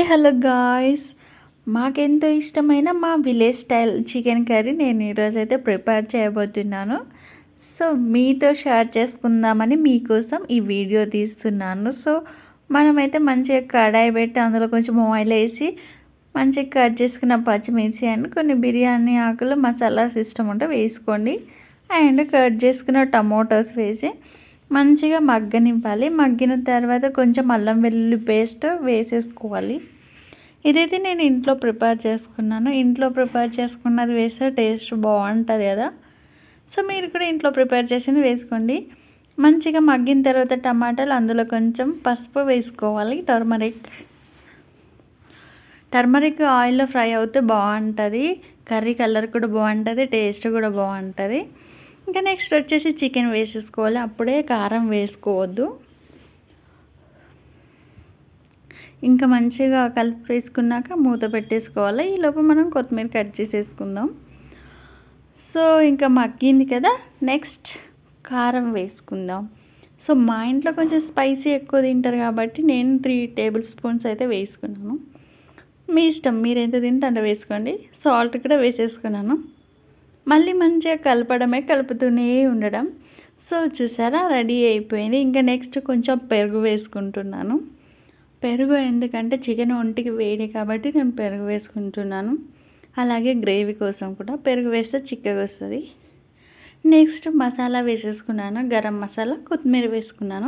Hello guys, మాకెంతో ఇష్టమైన మా విలేజ్ స్టైల్ చికెన్ కర్రీ నేను ఈరోజైతే ప్రిపేర్ చేయబోతున్నాను. సో మీతో షేర్ చేసుకుందామని మీకోసం ఈ వీడియో తీస్తున్నాను. సో మనమైతే మంచిగా కడాయి పెట్టి అందులో కొంచెం ఆయిల్ వేసి మంచిగా కట్ చేసుకున్న పచ్చిమిర్చి అండ్ కొన్ని బిర్యానీ ఆకులు మసాలా సిస్టమ్ ఉంటే వేసుకోండి. అండ్ కట్ చేసుకున్న టమోటోస్ వేసి మంచిగా మగ్గనివ్వాలి. మగ్గిన తర్వాత కొంచెం అల్లం వెల్లుల్లి పేస్ట్ వేసేసుకోవాలి. ఇదైతే నేను ఇంట్లో ప్రిపేర్ చేసుకున్నాను. ఇంట్లో ప్రిపేర్ చేసుకున్నది వేస్తే టేస్ట్ బాగుంటుంది కదా. సో మీరు కూడా ఇంట్లో ప్రిపేర్ చేసింది వేసుకోండి. మంచిగా మగ్గిన తర్వాత టమాటాలు, అందులో కొంచెం పసుపు వేసుకోవాలి. టర్మరిక్ ఆయిల్లో ఫ్రై అవుతే బాగుంటుంది. కర్రీ కలర్ కూడా బాగుంటుంది, టేస్ట్ కూడా బాగుంటుంది. ఇంకా నెక్స్ట్ వచ్చేసి చికెన్ వేసేసుకోవాలి. అప్పుడే కారం వేసుకోవద్దు. ఇంకా మంచిగా కలిపి వేసుకున్నాక మూత పెట్టేసుకోవాలి. ఈలోపు మనం కొత్తిమీర కట్ చేసేసుకుందాం. సో ఇంకా మగ్గింది కదా, నెక్స్ట్ కారం వేసుకుందాం. సో మా ఇంట్లో కొంచెం స్పైసీ ఎక్కువ తింటారు కాబట్టి నేను 3 టేబుల్ స్పూన్స్ అయితే వేసుకున్నాను. మీ ఇష్టం, మీరు ఎంత తింటే అంత వేసుకోండి. సాల్ట్ కూడా వేసేసుకున్నాను. మళ్ళీ మంచిగా కలుపుతూనే ఉండడం. సో చూసారా, రెడీ అయిపోయింది. ఇంకా నెక్స్ట్ కొంచెం పెరుగు వేసుకుంటున్నాను. పెరుగు ఎందుకంటే చికెన్ ఒంటికి వేడి కాబట్టి నేను పెరుగు వేసుకుంటున్నాను. అలాగే గ్రేవీ కోసం కూడా పెరుగు వేస్తే చిక్కగా వస్తుంది. నెక్స్ట్ మసాలా వేసేసుకున్నాను. గరం మసాలా, కొత్తిమీర వేసుకున్నాను.